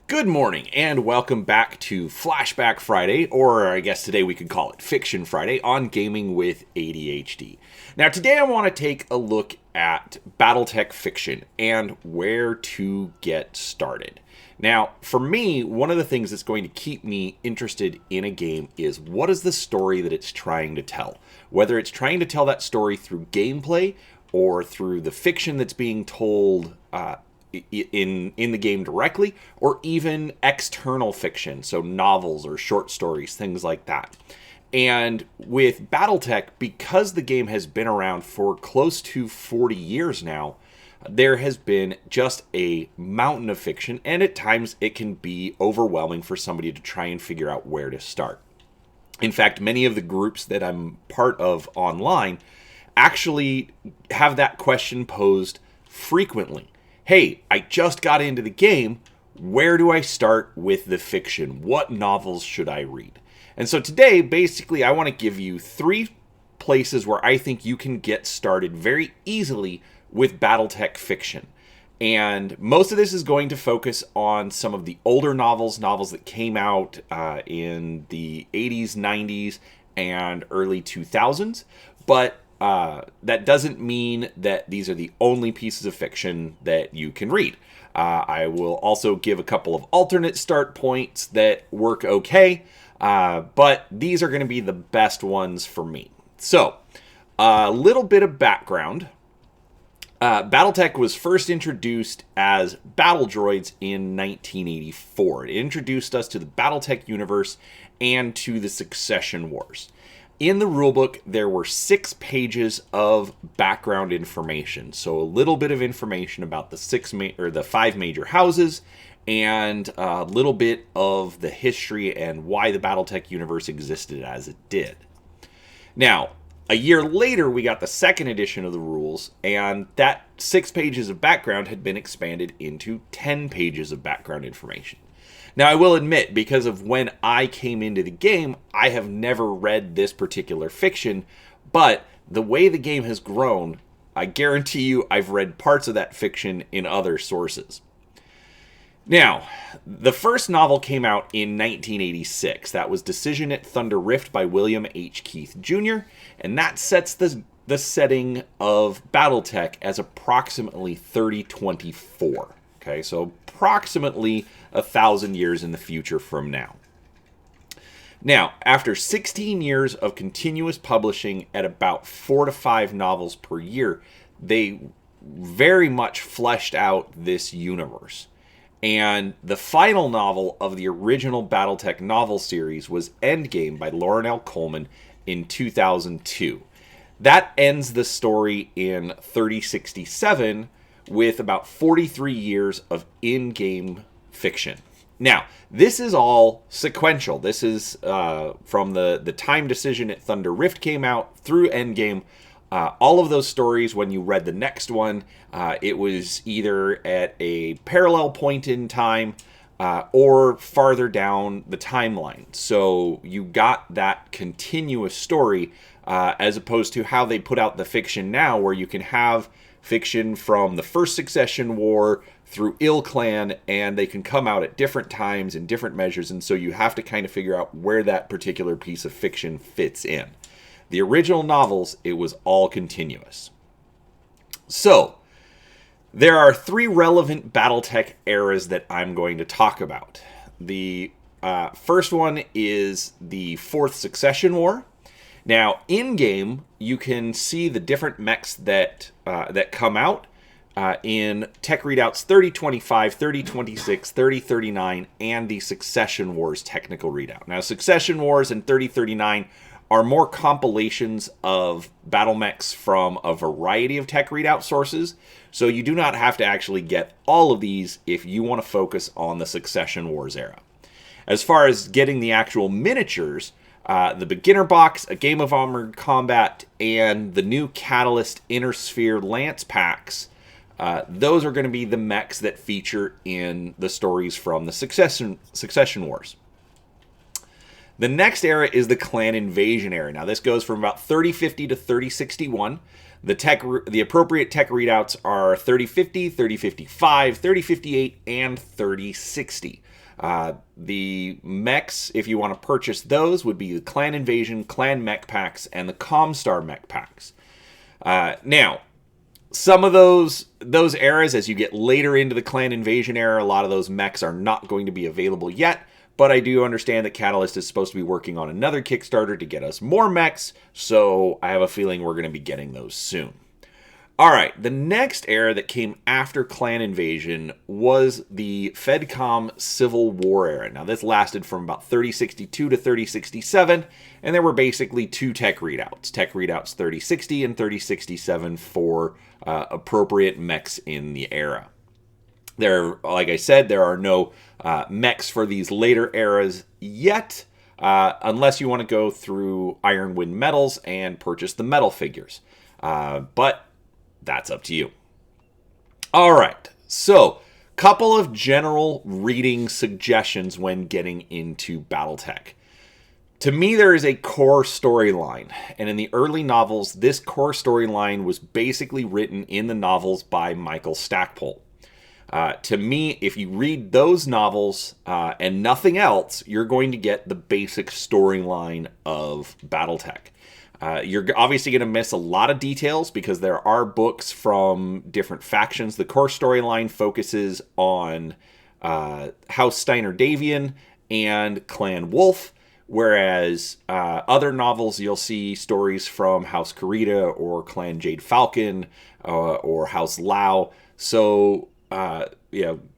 Good morning and welcome back to Flashback Friday, or I guess today we could call it Fiction Friday, on Gaming with ADHD. Now today I want to take a look at Battletech Fiction and where to get started. Now for me, one of the things that's going to keep me interested in a game is what is the story that it's trying to tell. Whether it's trying to tell that story through gameplay or through the fiction that's being told in the game directly, or even external fiction, so novels or short stories, things like that. And with Battletech, because the game has been around for close to 40 years now, there has been just a mountain of fiction, and at times it can be overwhelming for somebody to try and figure out where to start. In fact, many of the groups that I'm part of online actually have that question posed frequently. Hey, I just got into the game. Where do I start with the fiction? What novels should I read? And so today, basically, I want to give you 3 places where I think you can get started very easily with Battletech Fiction. And most of this is going to focus on some of the older novels that came out in the 80s, 90s, and early 2000s. But that doesn't mean that these are the only pieces of fiction that you can read. I will also give a couple of alternate start points that work okay, but these are going to be the best ones for me. So, a little bit of background. Battletech was first introduced as battle droids in 1984. It introduced us to the Battletech universe and to the Succession Wars. In the rulebook, there were 6 pages of background information. So a little bit of information about the 5 major houses, and a little bit of the history and why the Battletech universe existed as it did. Now, a year later, we got the second edition of the rules, and that 6 pages of background had been expanded into 10 pages of background information. Now, I will admit, because of when I came into the game, I have never read this particular fiction, but the way the game has grown, I guarantee you I've read parts of that fiction in other sources. Now, the first novel came out in 1986. That was Decision at Thunder Rift by William H. Keith Jr., and that sets the setting of Battletech as approximately 3024. Okay, so approximately 1,000 years in the future from now. Now, after 16 years of continuous publishing at about 4 to 5 novels per year, they very much fleshed out this universe. And the final novel of the original Battletech novel series was Endgame by Lauren L. Coleman in 2002. That ends the story in 3067, with about 43 years of in-game fiction. Now, this is all sequential. This is from the time Decision at Thunder Rift came out through Endgame. All of those stories, when you read the next one, it was either at a parallel point in time or farther down the timeline. So you got that continuous story as opposed to how they put out the fiction now, where you can have fiction from the first Succession War through Ill Clan, and they can come out at different times in different measures, and so you have to kind of figure out where that particular piece of fiction fits in. The original novels, it was all continuous. So, there are 3 relevant Battletech eras that I'm going to talk about. The first one is the 4th Succession War. Now, in-game, you can see the different mechs that come out in Tech Readouts 3025, 3026, 3039, and the Succession Wars technical readout. Now, Succession Wars and 3039 are more compilations of battle mechs from a variety of Tech Readout sources, so you do not have to actually get all of these if you want to focus on the Succession Wars era. As far as getting the actual miniatures, the beginner box, a game of armored combat, and the new Catalyst Inner Sphere Lance packs, those are going to be the mechs that feature in the stories from the Succession Wars. The next era is the Clan Invasion era. Now, this goes from about 3050 to 3061. The appropriate tech readouts are 3050, 3055, 3058, and 3060. The mechs, if you want to purchase those, would be the Clan Invasion, Clan Mech Packs, and the Comstar Mech Packs. Now, some of those eras, as you get later into the Clan Invasion era, a lot of those mechs are not going to be available yet. But I do understand that Catalyst is supposed to be working on another Kickstarter to get us more mechs, so I have a feeling we're going to be getting those soon. All right, the next era that came after Clan Invasion was the FedCom Civil War era. Now, this lasted from about 3062 to 3067, and there were basically two tech readouts. Tech readouts 3060 and 3067 for appropriate mechs in the era. Like I said, there are no mechs for these later eras yet, unless you want to go through Ironwind Metals and purchase the metal figures. But that's up to you. All right, so couple of general reading suggestions when getting into Battletech. To me, there is a core storyline, and in the early novels, this core storyline was basically written in the novels by Michael Stackpole. To me, if you read those novels and nothing else, you're going to get the basic storyline of Battletech. You're obviously going to miss a lot of details because there are books from different factions. The core storyline focuses on House Steiner-Davian and Clan Wolf, whereas other novels you'll see stories from House Kurita or Clan Jade Falcon or House Lao. So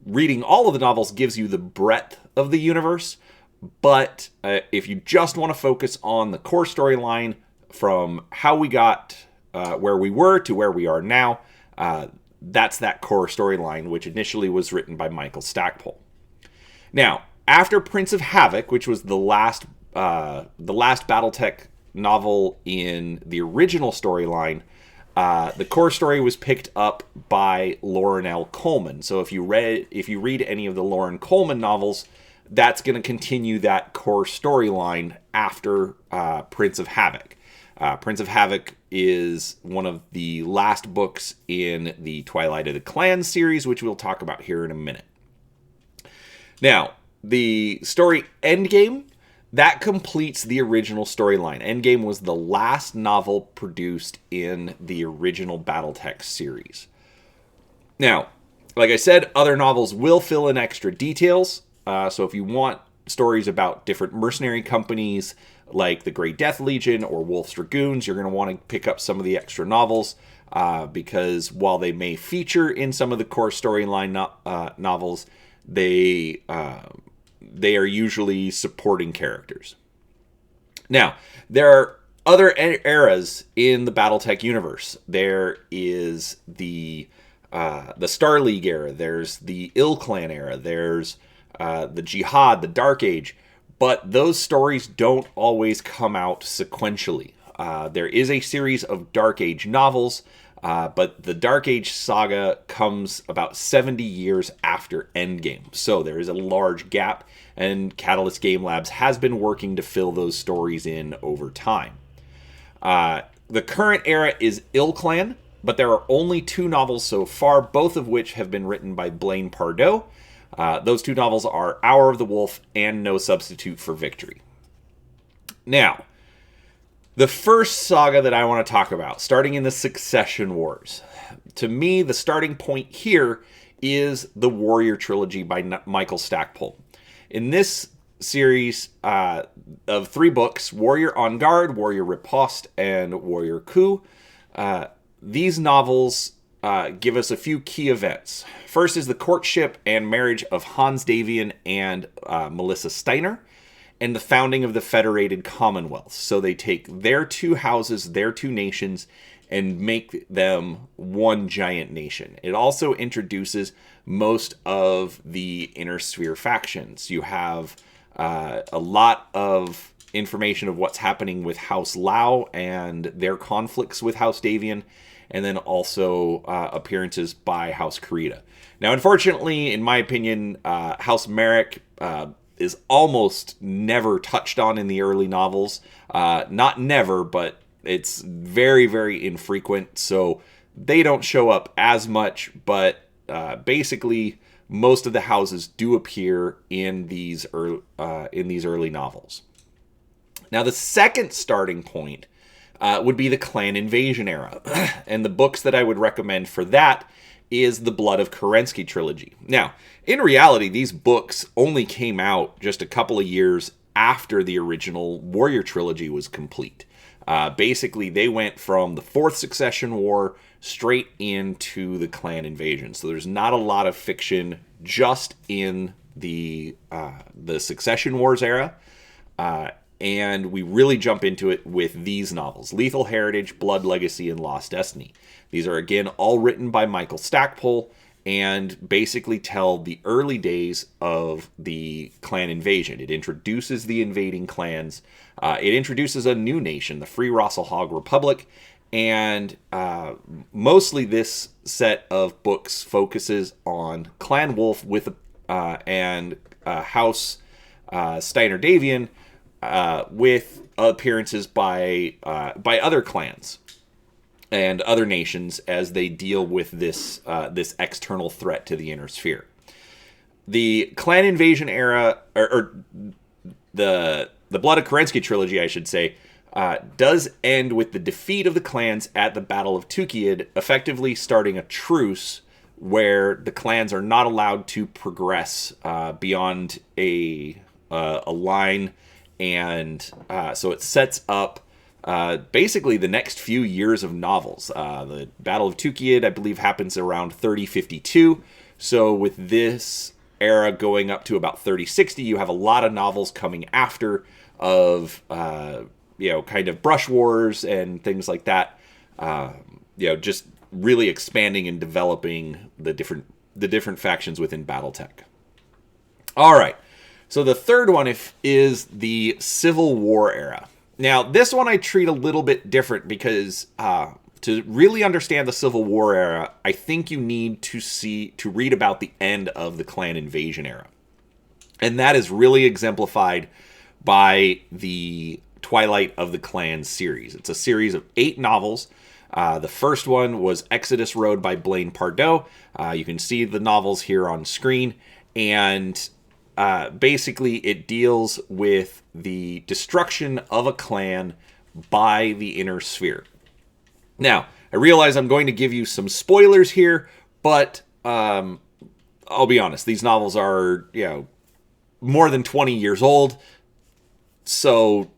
reading all of the novels gives you the breadth of the universe, but if you just want to focus on the core storyline from how we got where we were to where we are now, that's that core storyline, which initially was written by Michael Stackpole. Now, after Prince of Havoc, which was the last Battletech novel in the original storyline, the core story was picked up by Lauren L. Coleman. So if you read any of the Lauren Coleman novels, that's going to continue that core storyline after Prince of Havoc. Prince of Havoc is one of the last books in the Twilight of the Clans series, which we'll talk about here in a minute. Now, the story Endgame, that completes the original storyline. Endgame was the last novel produced in the original Battletech series. Now, like I said, other novels will fill in extra details. So if you want stories about different mercenary companies like the Grey Death Legion or Wolf's Dragoons, you're going to want to pick up some of the extra novels because while they may feature in some of the core storyline novels, they are usually supporting characters. Now, there are other eras in the Battletech universe. There is the Star League era. There's the Ill Clan era. There's the Jihad, the Dark Age. But those stories don't always come out sequentially. There is a series of Dark Age novels, but the Dark Age saga comes about 70 years after Endgame. So there is a large gap, and Catalyst Game Labs has been working to fill those stories in over time. The current era is Ill Clan, but there are only 2 novels so far, both of which have been written by Blaine Pardoe. Those 2 novels are Hour of the Wolf and No Substitute for Victory. Now, the first saga that I want to talk about, starting in the Succession Wars. To me, the starting point here is the Warrior Trilogy by Michael Stackpole. In this series of 3 books, Warrior En Garde, Warrior Riposte, and Warrior Coup, these novels give us a few key events. First is the courtship and marriage of Hans Davian and Melissa Steiner, and the founding of the Federated Commonwealth. So they take their 2 houses, their 2 nations, and make them one giant nation. It also introduces most of the Inner Sphere factions. You have a lot of information of what's happening with House Lao and their conflicts with House Davian, and then also appearances by House Kurita. Now, unfortunately, in my opinion, House Merrick is almost never touched on in the early novels. Not never, but it's very, very infrequent, so they don't show up as much, but basically most of the houses do appear in these early novels. Now, the second starting point would be the clan invasion era, and the books that I would recommend for that is the Blood of Kerensky trilogy. Now, in reality, these books only came out just a couple of years after the original Warrior trilogy was complete. Basically, they went from the Fourth Succession War straight into the clan invasion. So there's not a lot of fiction just in the Succession Wars era. And we really jump into it with these novels: Lethal Heritage, Blood Legacy, and Lost Destiny. These are, again, all written by Michael Stackpole and basically tell the early days of the clan invasion. It introduces the invading clans. It introduces a new nation, the Free Rosselhog Republic, and mostly this set of books focuses on Clan Wolf and House Steiner-Davian, with appearances by other clans and other nations as they deal with this external threat to the Inner Sphere. The clan invasion era, or the Blood of Kerensky trilogy, I should say, does end with the defeat of the clans at the Battle of Tukid, effectively starting a truce where the clans are not allowed to progress beyond a line. And so it sets up basically the next few years of novels. The Battle of Tukid, I believe, happens around 3052. So with this era going up to about 3060, you have a lot of novels coming after of, kind of brush wars and things like that. Just really expanding and developing the different factions within Battletech. All right. So the third one is the Civil War era. Now, this one I treat a little bit different because to really understand the Civil War era, I think you need to read about the end of the clan invasion era. And that is really exemplified by the Twilight of the Clans series. It's a series of 8 novels. The first one was Exodus Road by Blaine Pardoe. You can see the novels here on screen. And basically, it deals with the destruction of a clan by the Inner Sphere. Now, I realize I'm going to give you some spoilers here, but I'll be honest. These novels are, more than 20 years old. So,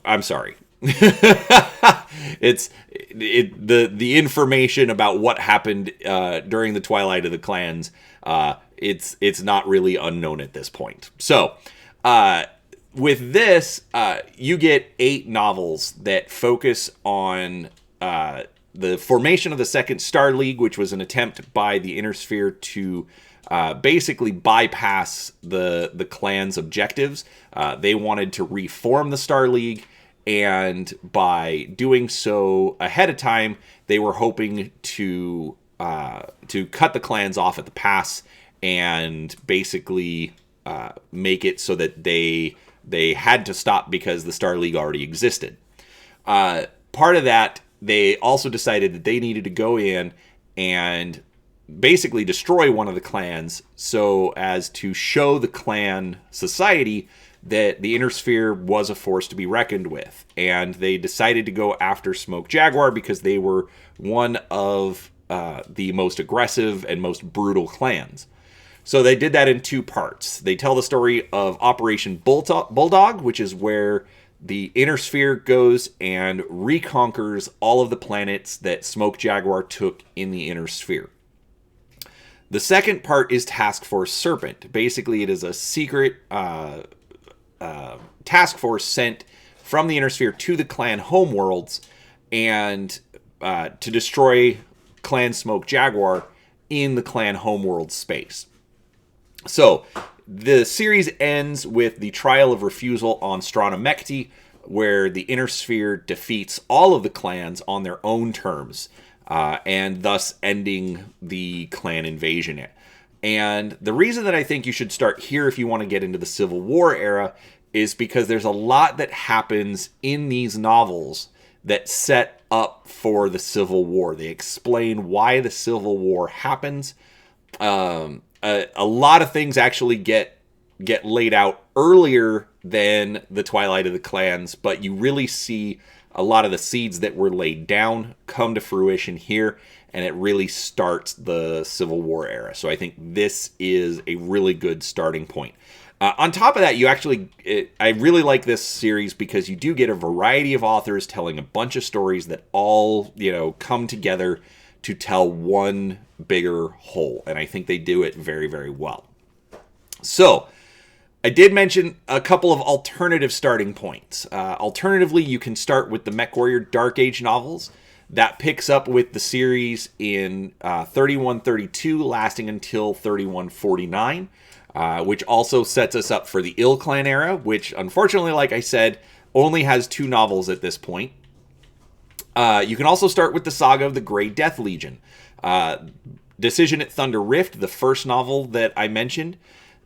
I'm sorry. The information about what happened during the Twilight of the Clans, it's not really unknown at this point. So, with this, you get 8 novels that focus on the formation of the Second Star League, which was an attempt by the Inner Sphere to basically bypass the clan's objectives. They wanted to reform the Star League, and by doing so ahead of time, they were hoping to cut the clans off at the pass and basically make it so that they had to stop because the Star League already existed. Part of that, they also decided that they needed to go in and basically destroy one of the clans so as to show the clan society that the Inner Sphere was a force to be reckoned with. And they decided to go after Smoke Jaguar because they were one of the most aggressive and most brutal clans. So they did that in 2 parts. They tell the story of Operation Bulldog, which is where the Inner Sphere goes and reconquers all of the planets that Smoke Jaguar took in the Inner Sphere. The second part is Task Force Serpent. Basically, it is a secret task force sent from the Inner Sphere to the clan homeworlds and to destroy Clan Smoke Jaguar in the clan homeworld space. So, the series ends with the Trial of Refusal on Strana Mekti, where the Inner Sphere defeats all of the clans on their own terms, and thus ending the clan invasion. And the reason that I think you should start here if you want to get into the Civil War era is because there's a lot that happens in these novels that set up for the Civil War. They explain why the Civil War happens. A lot of things actually get laid out earlier than the Twilight of the Clans, but you really see a lot of the seeds that were laid down come to fruition here, and it really starts the Civil War era. So I think this is a really good starting point. On top of that, I really like this series because you do get a variety of authors telling a bunch of stories that all, come together to tell one bigger whole. And I think they do it very, very well. So I did mention a couple of alternative starting points. Alternatively, you can start with the MechWarrior Dark Age novels. That picks up with the series in 3132, lasting until 3149. Which also sets us up for the Ill Clan era, which unfortunately, like I said, only has 2 novels at this point. You can also start with the saga of the Grey Death Legion. Decision at Thunder Rift, the first novel that I mentioned,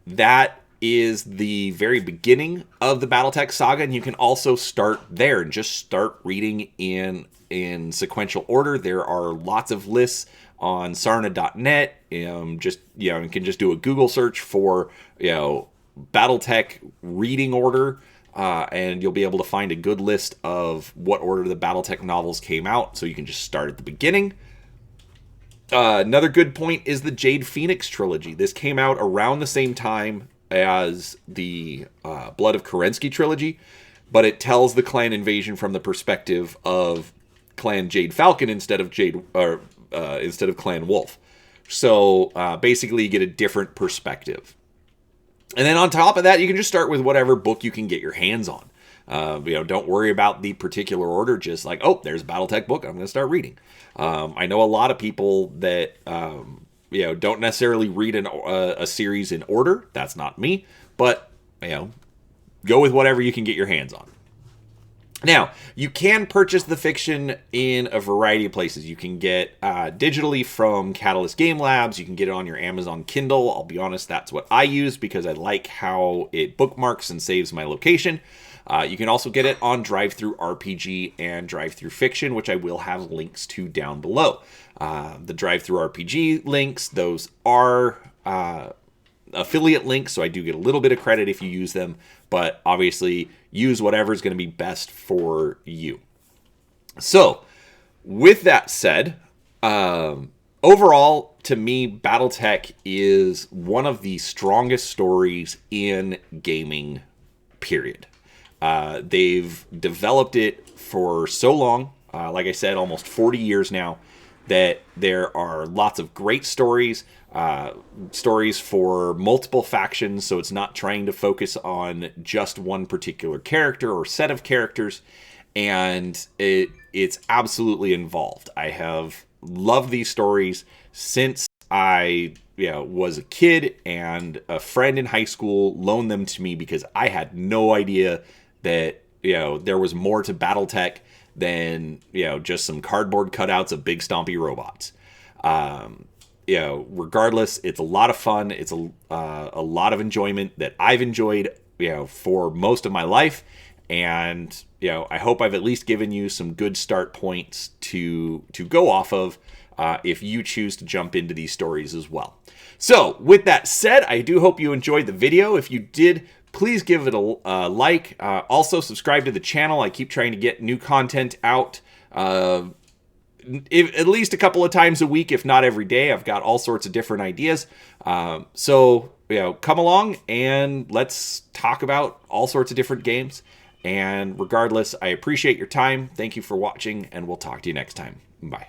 that is the very beginning of the Battletech saga, and you can also start there and just start reading in sequential order. There are lots of lists on sarna.net. You can just do a Google search for Battletech reading order, and you'll be able to find a good list of what order the Battletech novels came out, so you can just start at the beginning. Another good point is the Jade Phoenix trilogy. This came out around the same time as the Blood of Kerensky trilogy, but it tells the clan invasion from the perspective of Clan Jade Falcon instead of Clan Wolf. So basically you get a different perspective. And then on top of that, you can just start with whatever book you can get your hands on. Don't worry about the particular order. Just like, oh, there's a Battletech book, I'm going to start reading. I know a lot of people that don't necessarily read a series in order. That's not me. But go with whatever you can get your hands on. Now, you can purchase the fiction in a variety of places. You can get digitally from Catalyst Game Labs. You can get it on your Amazon Kindle. I'll be honest, that's what I use because I like how it bookmarks and saves my location. You can also get it on Drive-Thru RPG and Drive-Thru Fiction, which I will have links to down below. The Drive-Thru RPG links, those are affiliate links, so I do get a little bit of credit if you use them, but obviously use whatever is going to be best for you. So, with that said, overall, to me, Battletech is one of the strongest stories in gaming, period. They've developed it for so long, like I said, almost 40 years now, that there are lots of great stories, stories for multiple factions, so it's not trying to focus on just one particular character or set of characters, and it's absolutely involved. I have loved these stories since I was a kid, and a friend in high school loaned them to me because I had no idea that there was more to Battletech than just some cardboard cutouts of big stompy robots. Regardless, it's a lot of fun. It's a lot of enjoyment that I've enjoyed for most of my life, and I hope I've at least given you some good start points to go off of if you choose to jump into these stories as well. So with that said, I do hope you enjoyed the video. If you did, please give it a like. Also, subscribe to the channel. I keep trying to get new content out at least a couple of times a week, if not every day. I've got all sorts of different ideas. So, come along and let's talk about all sorts of different games. And regardless, I appreciate your time. Thank you for watching, and we'll talk to you next time. Bye.